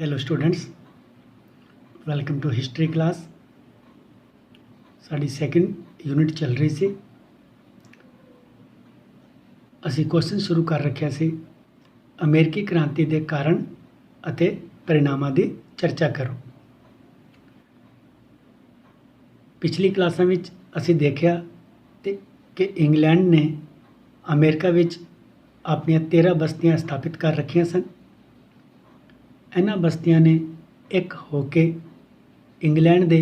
Hello students, welcome to history class. साडी second unit चल रही सी। असी क्वेश्चन शुरू कर रखिया सी, अमेरिकी क्रांति के कारण अते परिणामां दी चर्चा करो। पिछली क्लासां विच असी देखिया कि इंग्लैंड ने अमेरिका विच अपनियां 13 बस्तियां स्थापित कर रखियां सन। इन्हां बस्तियां ने एक होके इंग्लैंड के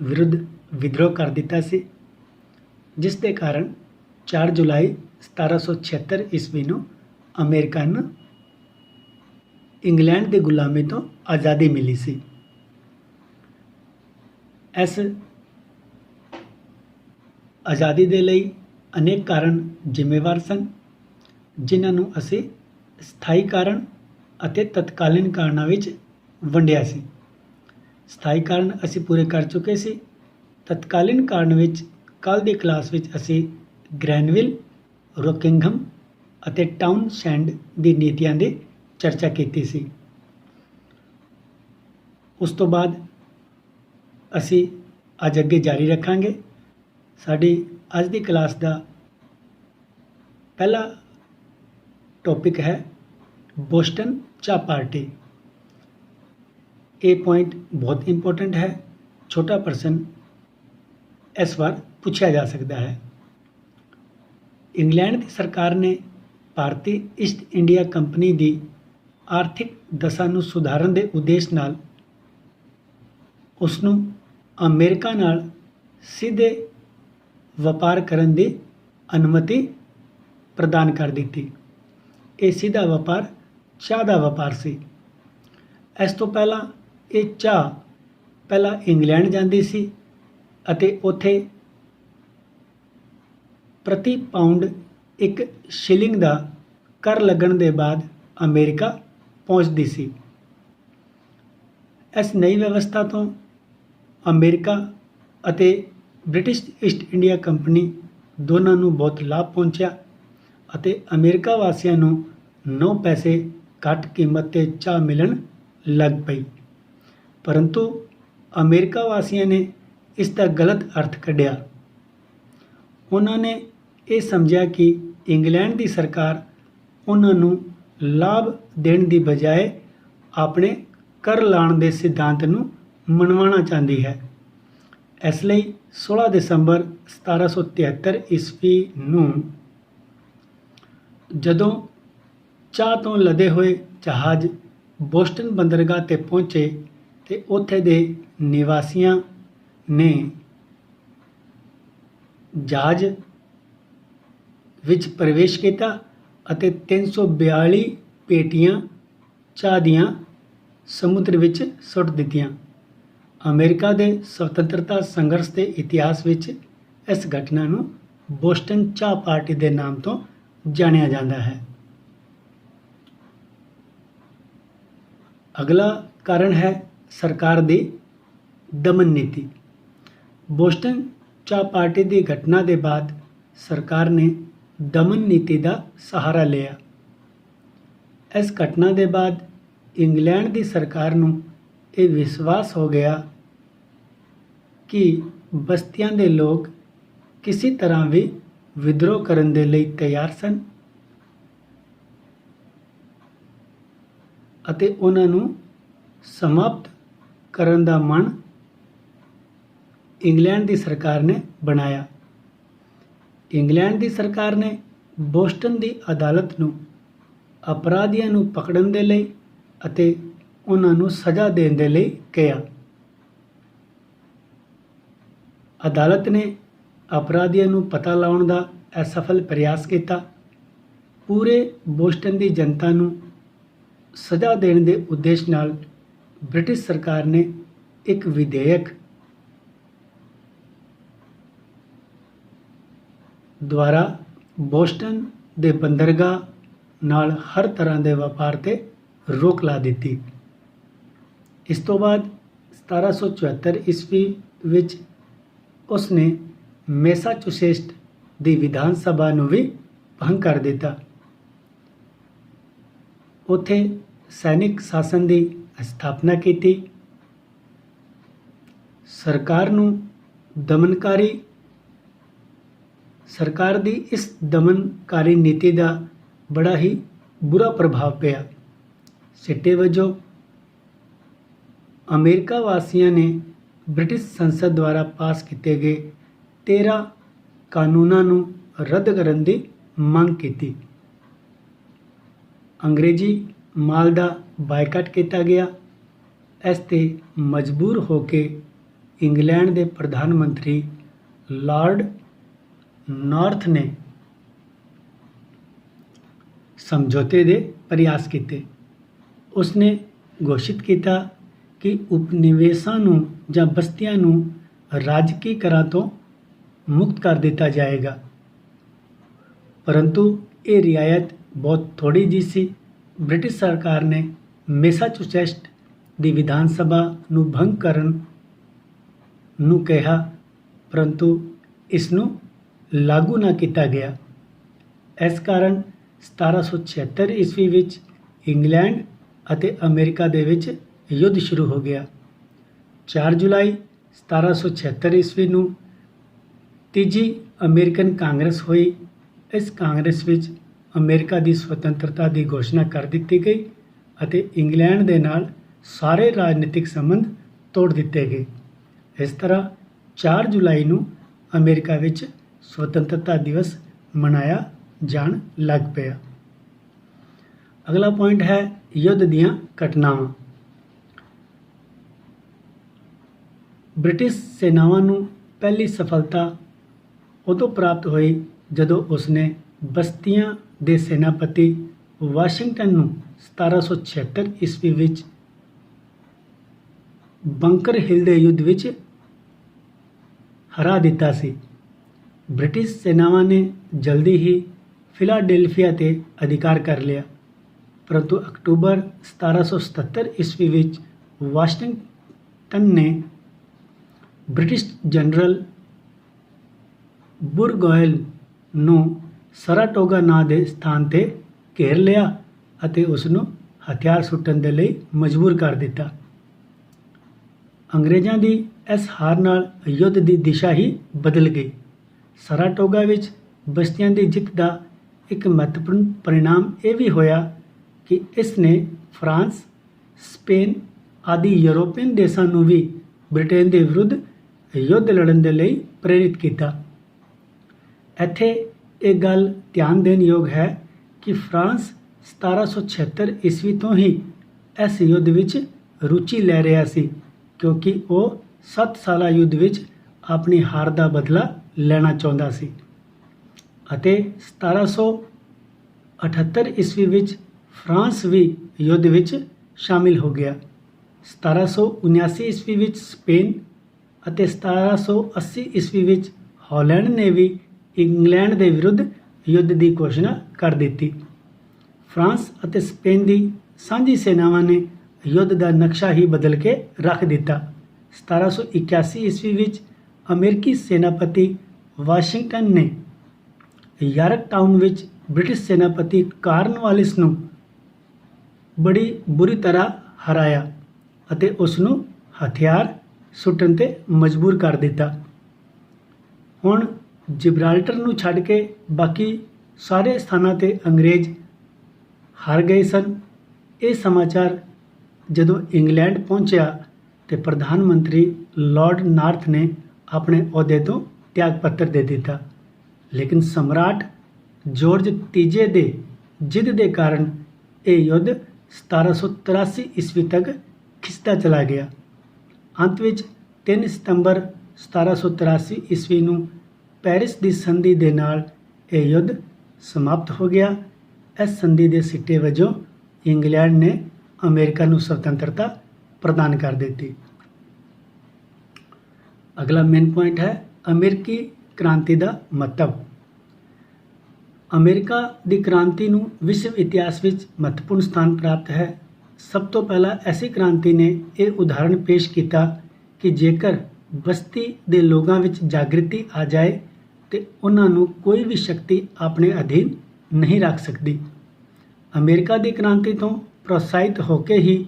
विरुद्ध विद्रोह कर दिता सी, जिस दे कारण 4 जुलाई 1776 ईस्वी नूं अमेरिका नूं इंग्लैंड की गुलामी तो आज़ादी मिली सी। इस आज़ादी दे लई अनेक कारण जिम्मेवार सन, जिन्हां नूं असी स्थाई कारण ਅਤੇ तत्कालीन ਕਾਰਨਾਂ ਵਿੱਚ ਵੰਡਿਆ ਸੀ। ਸਥਾਈ ਕਾਰਨ ਅਸੀਂ ਪੂਰੇ ਕਰ ਚੁੱਕੇ ਸੀ। ਤਤਕਾਲੀਨ ਕਾਰਨ ਵਿੱਚ ਕੱਲ੍ਹ ਦੀ ਕਲਾਸ ਵਿੱਚ ਅਸੀਂ ਗ੍ਰੈਨਵਿਲ, ਰੋਕਿੰਘਮ ਅਤੇ ਟਾਊਨਸ਼ੈਂਡ ਦੀ ਨੀਤੀਆਂ ਦੀ ਚਰਚਾ ਕੀਤੀ ਸੀ। ਉਸ ਤੋਂ ਬਾਅਦ ਅਸੀਂ ਅੱਜ ਅੱਗੇ ਜਾਰੀ ਰੱਖਾਂਗੇ। ਸਾਡੀ ਅੱਜ ਦੀ ਕਲਾਸ ਦਾ ਪਹਿਲਾ ਟੌਪਿਕ ਹੈ बोस्टन चाह पार्टी। ये पॉइंट बहुत इंपॉर्टेंट है, छोटा प्रश्न इस बार पूछा जा सकता है। इंग्लैंड की सरकार ने भारती ईस्ट इंडिया कंपनी की आर्थिक दशा नूं सुधारन के उद्देश्य नाल उसनूं अमेरिका नाल सीधे व्यापार करन की अनुमति प्रदान कर दी। ये सीधा व्यापार चाह का व्यापार सी। इस तो पहला ये चाह पहला इंग्लैंड जाती सी अते उत्थे प्रति पाउंड एक शिलिंग का कर लगन के बाद अमेरिका पहुँचती सी। इस नई व्यवस्था तो अमेरिका अते ब्रिटिश ईस्ट इंडिया कंपनी दोनों नूं बहुत लाभ पहुँचा अते अमेरिका वासियों नूं 9 पैसे घट कीमत ते चाह मिलन लग पई, परंतु अमेरिका वासियों ने इसका गलत अर्थ कढ़िया। उन्होंने ये समझा कि इंग्लैंड की सरकार उन्होंने लाभ देने की बजाय अपने कर लाने के सिद्धांत नूं मनवाना चाहती है। इसलिए 16 दिसंबर 1773 ईस्वी नूं जदों चाह तो लदे हुए जहाज़ बोस्टन बंदरगाह ते पहुँचे तो उत्थे दे निवासियों ने जहाज़ विच प्रवेश किया अते 342 पेटियां चाह दियां समुद्र विच सुट दित्तियां। अमेरिका के स्वतंत्रता संघर्ष के इतिहास विच इस घटना नूं बोस्टन चाह पार्टी के नाम तो जानिया जाता है। अगला कारण है सरकार की दमन नीति। बोस्टन चाह पार्टी की घटना के बाद सरकार ने दमन नीति का सहारा लिया। इस घटना के बाद इंग्लैंड की सरकार नूं ये विश्वास हो गया कि बस्तियां दे लोग किसी तरह भी विद्रोह करने के लिए तैयार सन अते उन्हां नूं समाप्त करन दा मन इंग्लैंड की सरकार ने बनाया। इंग्लैंड की सरकार ने बोस्टन की अदालत नूं अपराधियों नूं पकड़न दे लई अते उन्हां नूं सज़ा देण दे लई कहा। अदालत ने अपराधियों नूं पता लाउण दा असफल प्रयास किया। पूरे बोस्टन की जनता नूं सज़ा देने के उद्देश्य नाल ब्रिटिश सरकार ने एक विधेयक द्वारा बोस्टन के बंदरगाह नाल हर तरह के व्यापार ते रोक ला दी। इस तो बाद 1774 ईस्वी विच उसने मैसाचुसेट्स की विधान सभा नूं भी भंग कर दिता। उत्थे सैनिक शासन की ਸਥਾਪਨਾ ਕੀਤੀ। ਸਰਕਾਰ ਦੀ ਇਸ ਦਮਨਕਾਰੀ ਨੀਤੀ ਦਾ ਬੜਾ ਹੀ ਬੁਰਾ ਪ੍ਰਭਾਵ ਪਿਆ। ਸਿੱਟੇ ਵਜੋਂ ਅਮਰੀਕਾ ਵਾਸੀਆਂ ਨੇ ਬ੍ਰਿਟਿਸ਼ ਸੰਸਦ ਦੁਆਰਾ ਪਾਸ ਕੀਤੇ ਗਏ 13 ਕਾਨੂੰਨਾਂ ਨੂੰ ਰੱਦ ਕਰਨ ਦੀ ਮੰਗ ਕੀਤੀ। ਅੰਗਰੇਜ਼ੀ ਮਾਲ ਦਾ ਬਾਈਕਾਟ ਕੀਤਾ ਗਿਆ। ਇਸ 'ਤੇ ਮਜਬੂਰ ਹੋ ਕੇ ਇੰਗਲੈਂਡ ਦੇ ਪ੍ਰਧਾਨ ਮੰਤਰੀ ਲਾਰਡ ਨਾਰਥ ਨੇ ਸਮਝੌਤੇ ਦੇ ਪ੍ਰਯਾਸ ਕੀਤੇ। ਉਸਨੇ ਘੋਸ਼ਿਤ ਕੀਤਾ ਕਿ ਉਪਨਿਵੇਸ਼ਾਂ ਨੂੰ ਜਾਂ ਬਸਤੀਆਂ ਨੂੰ ਰਾਜਕੀ ਕਰਾਂ ਤੋਂ ਮੁਕਤ ਕਰ ਦਿੱਤਾ ਜਾਏਗਾ, ਪਰੰਤੂ ਇਹ ਰਿਆਇਤ ਬਹੁਤ ਥੋੜ੍ਹੀ ਜਿਹੀ ਸੀ। ਬ੍ਰਿਟਿਸ਼ ਸਰਕਾਰ ਨੇ ਮੈਸਾਚੁਸੇਟਸ ਦੀ ਵਿਧਾਨ ਸਭਾ ਨੂੰ ਭੰਗ ਕਰਨ ਨੂੰ ਕਿਹਾ, ਪਰੰਤੂ ਇਸ ਨੂੰ ਲਾਗੂ ਨਾ ਕੀਤਾ ਗਿਆ। ਇਸ ਕਾਰਨ 1776 ਈਸਵੀ ਵਿੱਚ ਇੰਗਲੈਂਡ ਅਤੇ ਅਮਰੀਕਾ ਦੇ ਵਿੱਚ ਯੁੱਧ ਸ਼ੁਰੂ ਹੋ ਗਿਆ। 4 ਜੁਲਾਈ 1776 ਈਸਵੀ ਨੂੰ ਤੀਜੀ ਅਮਰੀਕਨ ਕਾਂਗਰਸ ਹੋਈ। ਇਸ ਕਾਂਗਰਸ ਵਿੱਚ ਅਮਰੀਕਾ ਦੀ ਸੁਤੰਤਰਤਾ ਦੀ ਘੋਸ਼ਣਾ ਕਰ ਦਿੱਤੀ ਗਈ ਅਤੇ ਇੰਗਲੈਂਡ ਦੇ ਨਾਲ ਸਾਰੇ ਰਾਜਨੀਤਿਕ ਸੰਬੰਧ ਤੋੜ ਦਿੱਤੇ ਗਏ। ਇਸ ਤਰ੍ਹਾਂ 4 ਜੁਲਾਈ ਨੂੰ ਅਮਰੀਕਾ ਵਿੱਚ ਸੁਤੰਤਰਤਾ ਦਿਵਸ ਮਨਾਇਆ ਜਾਣ ਲੱਗ ਪਿਆ। ਅਗਲਾ ਪੁਆਇੰਟ ਹੈ ਯੁੱਧ ਦੀਆਂ ਘਟਨਾਵਾਂ। ਬ੍ਰਿਟਿਸ਼ ਸੈਨਾਵਾਂ ਨੂੰ ਪਹਿਲੀ ਸਫਲਤਾ ਉਦੋਂ ਪ੍ਰਾਪਤ ਹੋਈ ਜਦੋਂ ਉਸਨੇ ਬਸਤੀਆਂ ਦੇ ਸੈਨਾਪਤੀ ਵਾਸ਼ਿੰਗਟਨ ਨੂੰ 1776 ਈਸਵੀ ਵਿੱਚ ਬੰਕਰ ਹਿਲ ਦੇ ਯੁੱਧ ਵਿੱਚ ਹਰਾ ਦਿੱਤਾ ਸੀ। ਬ੍ਰਿਟਿਸ਼ ਸੈਨਾਵਾਂ ਨੇ ਜਲਦੀ ਹੀ ਫਿਲਾਡੈਲਫੀਆ 'ਤੇ ਅਧਿਕਾਰ ਕਰ ਲਿਆ, ਪਰੰਤੂ ਅਕਤੂਬਰ 1777 ਈਸਵੀ ਵਿੱਚ ਵਾਸ਼ਿੰਗਟਨ ਨੇ ਬ੍ਰਿਟਿਸ਼ ਜਨਰਲ ਬੁਰਗੋਇਲ ਨੂੰ ਸਰਾਟੋਗਾ ਨਾਂ ਦੇ ਸਥਾਨ 'ਤੇ ਘੇਰ ਲਿਆ ਅਤੇ ਉਸ ਨੂੰ ਹਥਿਆਰ ਸੁੱਟਣ ਦੇ ਲਈ ਮਜਬੂਰ ਕਰ ਦਿੱਤਾ। ਅੰਗਰੇਜ਼ਾਂ ਦੀ ਇਸ ਹਾਰ ਨਾਲ ਯੁੱਧ ਦੀ ਦਿਸ਼ਾ ਹੀ ਬਦਲ ਗਈ। ਸਰਾਟੋਗਾ ਵਿੱਚ ਬਸਤੀਆਂ ਦੀ ਜਿੱਤ ਦਾ ਇੱਕ ਮਹੱਤਵਪੂਰਨ ਪਰਿਣਾਮ ਇਹ ਵੀ ਹੋਇਆ ਕਿ ਇਸ ਨੇ ਫਰਾਂਸ, ਸਪੇਨ ਆਦਿ ਯੂਰੋਪੀਅਨ ਦੇਸ਼ਾਂ ਨੂੰ ਵੀ ਬ੍ਰਿਟੇਨ ਦੇ ਵਿਰੁੱਧ ਯੁੱਧ ਲੜਨ ਦੇ ਲਈ ਪ੍ਰੇਰਿਤ ਕੀਤਾ। ਇੱਥੇ ਇਹ ਗੱਲ ਧਿਆਨ ਦੇਣ ਯੋਗ ਹੈ ਕਿ ਫਰਾਂਸ 1776 ਈਸਵੀ ਤੋਂ ਹੀ ਇਸ ਯੁੱਧ ਵਿੱਚ ਰੁਚੀ ਲੈ ਰਿਹਾ ਸੀ, ਕਿਉਂਕਿ ਉਹ 7 ਸਾਲਾ ਯੁੱਧ ਵਿੱਚ ਆਪਣੀ ਹਾਰ ਦਾ ਬਦਲਾ ਲੈਣਾ ਚਾਹੁੰਦਾ ਸੀ ਅਤੇ 1778 ਈਸਵੀ ਵਿੱਚ ਫਰਾਂਸ ਵੀ ਯੁੱਧ ਵਿੱਚ ਸ਼ਾਮਿਲ ਹੋ ਗਿਆ। 1779 ਈਸਵੀ ਵਿੱਚ ਸਪੇਨ ਅਤੇ 1780 ਈਸਵੀ ਵਿੱਚ ਹਾਲੈਂਡ ਨੇ ਵੀ ਇੰਗਲੈਂਡ ਦੇ ਵਿਰੁੱਧ ਯੁੱਧ ਦੀ ਘੋਸ਼ਣਾ ਕਰ ਦਿੱਤੀ। ਫਰਾਂਸ ਅਤੇ ਸਪੇਨ ਦੀ ਸਾਂਝੀ ਸੈਨਾਵਾਂ ਨੇ ਯੁੱਧ ਦਾ ਨਕਸ਼ਾ ਹੀ ਬਦਲ ਕੇ ਰੱਖ ਦਿੱਤਾ। 1781 ਈਸਵੀ ਵਿੱਚ ਅਮਰੀਕੀ ਸੈਨਾਪਤੀ ਵਾਸ਼ਿੰਗਟਨ ਨੇ ਯਾਰਕਟਾਊਨ ਵਿੱਚ ਬ੍ਰਿਟਿਸ਼ ਸੈਨਾਪਤੀ ਕਾਰਨਵਾਲਿਸ ਨੂੰ ਬੜੀ ਬੁਰੀ ਤਰ੍ਹਾਂ ਹਰਾਇਆ ਅਤੇ ਉਸ ਨੂੰ ਹਥਿਆਰ ਸੁੱਟਣ 'ਤੇ ਮਜਬੂਰ ਕਰ ਦਿੱਤਾ। ਹੁਣ ਜਿਬਰਾਲਟਰ ਨੂੰ ਛੱਡ ਕੇ ਬਾਕੀ ਸਾਰੇ ਸਥਾਨਾਂ 'ਤੇ ਅੰਗਰੇਜ਼ ਹਾਰ ਗਏ ਸਨ। ਇਹ ਸਮਾਚਾਰ ਜਦੋਂ ਇੰਗਲੈਂਡ ਪਹੁੰਚਿਆ ਤੇ ਪ੍ਰਧਾਨ ਮੰਤਰੀ ਲਾਰਡ ਨਾਰਥ ਨੇ ਆਪਣੇ ਅਹੁਦੇ ਤੋਂ ਤਿਆਗ ਪੱਤਰ ਦੇ ਦਿੱਤਾ, ਲੇਕਿਨ ਸਮਰਾਟ ਜਾਰਜ ਤੀਜੇ ਦੇ ਜਿੱਦ ਦੇ ਕਾਰਨ ਇਹ ਯੁੱਧ 1783 ਈਸਵੀ ਤੱਕ ਖਿੱਚਦਾ ਚਲਾ ਗਿਆ। ਅੰਤ ਵਿੱਚ 3 ਸਤੰਬਰ 1783 ਈਸਵੀ ਨੂੰ ਪੈਰਿਸ ਦੀ ਸੰਧੀ ਦੇ ਨਾਲ ਇਹ ਯੁੱਧ ਸਮਾਪਤ ਹੋ ਗਿਆ। ਇਸ ਸੰਧੀ ਦੇ ਸਿੱਟੇ ਵਜੋਂ ਇੰਗਲੈਂਡ ਨੇ ਅਮਰੀਕਾ ਨੂੰ ਸੁਤੰਤਰਤਾ ਪ੍ਰਦਾਨ ਕਰ ਦਿੱਤੀ। ਅਗਲਾ ਮੇਨ ਪੁਆਇੰਟ ਹੈ ਅਮਰੀਕੀ ਕ੍ਰਾਂਤੀ ਦਾ ਮਹੱਤਵ। ਅਮਰੀਕਾ ਦੀ ਕ੍ਰਾਂਤੀ ਨੂੰ ਵਿਸ਼ਵ ਇਤਿਹਾਸ ਵਿੱਚ ਮਹੱਤਵਪੂਰਨ ਸਥਾਨ ਪ੍ਰਾਪਤ ਹੈ। ਸਭ ਤੋਂ ਪਹਿਲਾਂ ਐਸੀ ਕ੍ਰਾਂਤੀ ਨੇ ਇਹ ਉਦਾਹਰਣ ਪੇਸ਼ ਕੀਤਾ ਕਿ ਜੇਕਰ ਬਸਤੀ ਦੇ ਲੋਕਾਂ ਵਿੱਚ ਜਾਗ੍ਰਿਤੀ ਆ ਜਾਏ ਤੇ ਉਹਨਾਂ ਨੂੰ ਕੋਈ ਵੀ ਸ਼ਕਤੀ ਆਪਣੇ ਅਧੀਨ ਨਹੀਂ ਰੱਖ ਸਕਦੀ। ਅਮਰੀਕਾ ਦੀ ਕ੍ਰਾਂਤੀ ਤੋਂ ਪ੍ਰੋਤਸਾਹਿਤ ਹੋ ਕੇ ਹੀ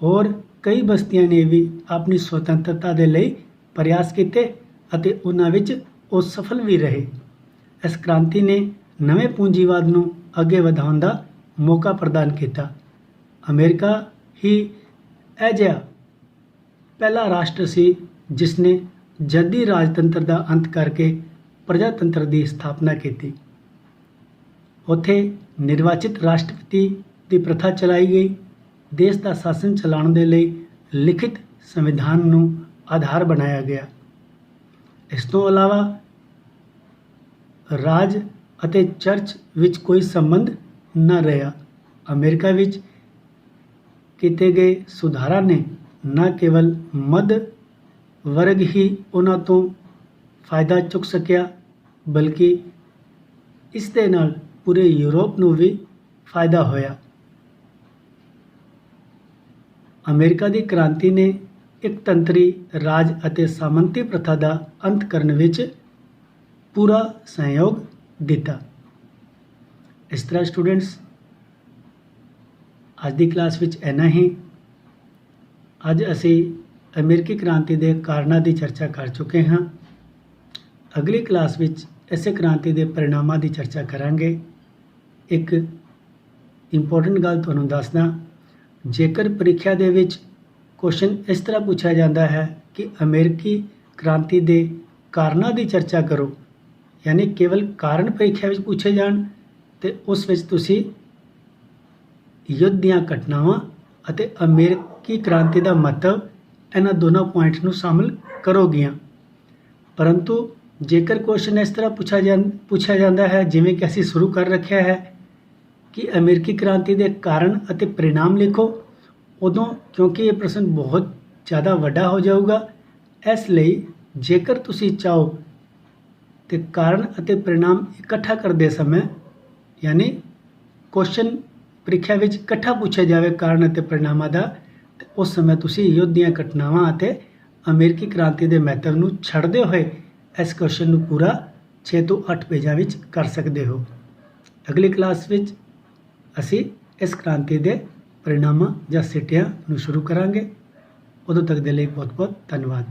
ਹੋਰ ਕਈ ਬਸਤੀਆਂ ਨੇ ਵੀ ਆਪਣੀ ਸੁਤੰਤਰਤਾ ਦੇ ਲਈ ਪ੍ਰਯਾਸ ਕੀਤੇ ਅਤੇ ਉਹਨਾਂ ਵਿੱਚ ਉਹ ਸਫਲ ਵੀ ਰਹੇ। ਇਸ ਕ੍ਰਾਂਤੀ ਨੇ ਨਵੇਂ ਪੂੰਜੀਵਾਦ ਨੂੰ ਅੱਗੇ ਵਧਾਉਣ ਦਾ ਮੌਕਾ ਪ੍ਰਦਾਨ ਕੀਤਾ। ਅਮਰੀਕਾ ਹੀ ਅਜਿਹਾ ਪਹਿਲਾ ਰਾਸ਼ਟਰ ਸੀ ਜਿਸ ਨੇ ਜੱਦੀ ਰਾਜਤੰਤਰ ਦਾ ਅੰਤ ਕਰਕੇ ਪ੍ਰਜਾਤੰਤਰ ਦੀ ਸਥਾਪਨਾ ਕੀਤੀ। ਉੱਥੇ ਨਿਰਵਾਚਿਤ ਰਾਸ਼ਟਰਪਤੀ ਦੀ ਪ੍ਰਥਾ ਚਲਾਈ ਗਈ। ਦੇਸ਼ ਦਾ ਸ਼ਾਸਨ ਚਲਾਉਣ ਦੇ ਲਈ ਲਿਖਿਤ ਸੰਵਿਧਾਨ ਨੂੰ ਆਧਾਰ ਬਣਾਇਆ ਗਿਆ। ਇਸ ਤੋਂ ਇਲਾਵਾ ਰਾਜ ਅਤੇ ਚਰਚ ਵਿੱਚ ਕੋਈ ਸੰਬੰਧ ਨਾ ਰਿਹਾ। ਅਮਰੀਕਾ ਵਿੱਚ ਕੀਤੇ ਗਏ ਸੁਧਾਰਾਂ ਨੇ ਨਾ ਕੇਵਲ ਮੱਧ ਵਰਗ ਹੀ ਉਹਨਾਂ ਤੋਂ ਫਾਇਦਾ ਚੁੱਕ ਸਕਿਆ, ਬਲਕਿ ਇਸ ਦੇ ਨਾਲ ਪੂਰੇ ਯੂਰਪ ਨੂੰ ਵੀ ਫਾਇਦਾ ਹੋਇਆ। ਅਮਰੀਕਾ ਦੀ ਕ੍ਰਾਂਤੀ ਨੇ ਇਕਤੰਤਰੀ ਰਾਜ ਅਤੇ ਸਾਮੰਤੀ ਪ੍ਰਥਾ ਦਾ ਅੰਤ ਕਰਨ ਵਿੱਚ ਪੂਰਾ ਸਹਿਯੋਗ ਦਿੱਤਾ। ਇਸ ਤਰ੍ਹਾਂ ਸਟੂਡੈਂਟਸ, ਅੱਜ ਦੀ ਕਲਾਸ ਵਿੱਚ ਇੰਨਾ ਹੀ। ਅੱਜ ਅਸੀਂ ਅਮਰੀਕੀ ਕ੍ਰਾਂਤੀ ਦੇ ਕਾਰਨਾਂ ਦੀ ਚਰਚਾ ਕਰ ਚੁੱਕੇ ਹਾਂ। ਅਗਲੀ ਕਲਾਸ ਵਿੱਚ ਇਸੇ ਕ੍ਰਾਂਤੀ ਦੇ ਪਰਿਣਾਮਾਂ ਦੀ ਚਰਚਾ ਕਰਾਂਗੇ। ਇੱਕ ਇੰਪੋਰਟੈਂਟ ਗੱਲ ਤੁਹਾਨੂੰ ਦੱਸਦਾ, ਜੇਕਰ ਪ੍ਰੀਖਿਆ ਦੇ ਵਿੱਚ ਕੁਐਸਚਨ ਇਸ ਤਰ੍ਹਾਂ ਪੁੱਛਿਆ ਜਾਂਦਾ ਹੈ ਕਿ ਅਮਰੀਕੀ ਕ੍ਰਾਂਤੀ ਦੇ ਕਾਰਨਾਂ ਦੀ ਚਰਚਾ ਕਰੋ, ਯਾਨੀ ਕੇਵਲ ਕਾਰਨ ਪ੍ਰੀਖਿਆ ਵਿੱਚ ਪੁੱਛੇ ਜਾਣ, ਤੇ ਉਸ ਵਿੱਚ ਤੁਸੀਂ ਯੁੱਧ ਦੀਆਂ ਘਟਨਾਵਾਂ ਅਤੇ ਅਮਰੀਕੀ ਕ੍ਰਾਂਤੀ ਦਾ ਮਹੱਤਵ ਇਹਨਾਂ ਦੋਨਾਂ ਪੁਆਇੰਟਸ ਨੂੰ ਸ਼ਾਮਲ ਕਰੋਗੀਆਂ। ਪਰੰਤੂ ਜੇਕਰ ਕੁਐਸਚਨ ਇਸ ਤਰ੍ਹਾਂ ਪੁੱਛਿਆ ਜਾਂਦਾ ਹੈ ਜਿਵੇਂ ਕਿ ਅਸੀਂ ਸ਼ੁਰੂ ਕਰ ਰੱਖਿਆ ਹੈ ਕਿ ਅਮਰੀਕੀ ਕ੍ਰਾਂਤੀ ਦੇ ਕਾਰਨ ਅਤੇ ਪਰਿਣਾਮ ਲਿਖੋ, ਉਦੋਂ ਕਿਉਂਕਿ ਇਹ ਪ੍ਰਸ਼ਨ ਬਹੁਤ ਜ਼ਿਆਦਾ ਵੱਡਾ ਹੋ ਜਾਊਗਾ, ਇਸ ਲਈ ਜੇਕਰ ਤੁਸੀਂ ਚਾਹੋ ਤੇ ਕਾਰਨ ਅਤੇ ਪਰਿਣਾਮ ਇਕੱਠਾ ਕਰਦੇ ਸਮੇਂ, ਯਾਨੀ ਕੁਐਸਚਨ ਪ੍ਰੀਖਿਆ ਵਿੱਚ ਇਕੱਠਾ ਪੁੱਛਿਆ ਜਾਵੇ ਕਾਰਨ ਅਤੇ ਪਰਿਣਾਮਾਂ ਦਾ, ਤੇ ਉਸ ਸਮੇਂ ਤੁਸੀਂ ਯੁੱਧ ਦੀਆਂ ਘਟਨਾਵਾਂ ਅਤੇ ਅਮਰੀਕੀ ਕ੍ਰਾਂਤੀ ਦੇ ਮਹੱਤਵ ਨੂੰ ਛੱਡਦੇ ਹੋਏ ਇਸ ਕੁਐਸਚਨ ਨੂੰ ਪੂਰਾ 6 ਤੋਂ 8 ਪੇਜਾਂ ਵਿੱਚ ਕਰ ਸਕਦੇ ਹੋ। ਅਗਲੀ ਕਲਾਸ ਵਿੱਚ ਅਸੀਂ ਇਸ ਕ੍ਰਾਂਤੀ ਦੇ ਪਰਿਣਾਮਾਂ ਜਾਂ ਸਿੱਟਿਆਂ ਨੂੰ ਸ਼ੁਰੂ ਕਰਾਂਗੇ। ਉਦੋਂ ਤੱਕ ਦੇ ਲਈ ਬਹੁਤ ਬਹੁਤ ਧੰਨਵਾਦ।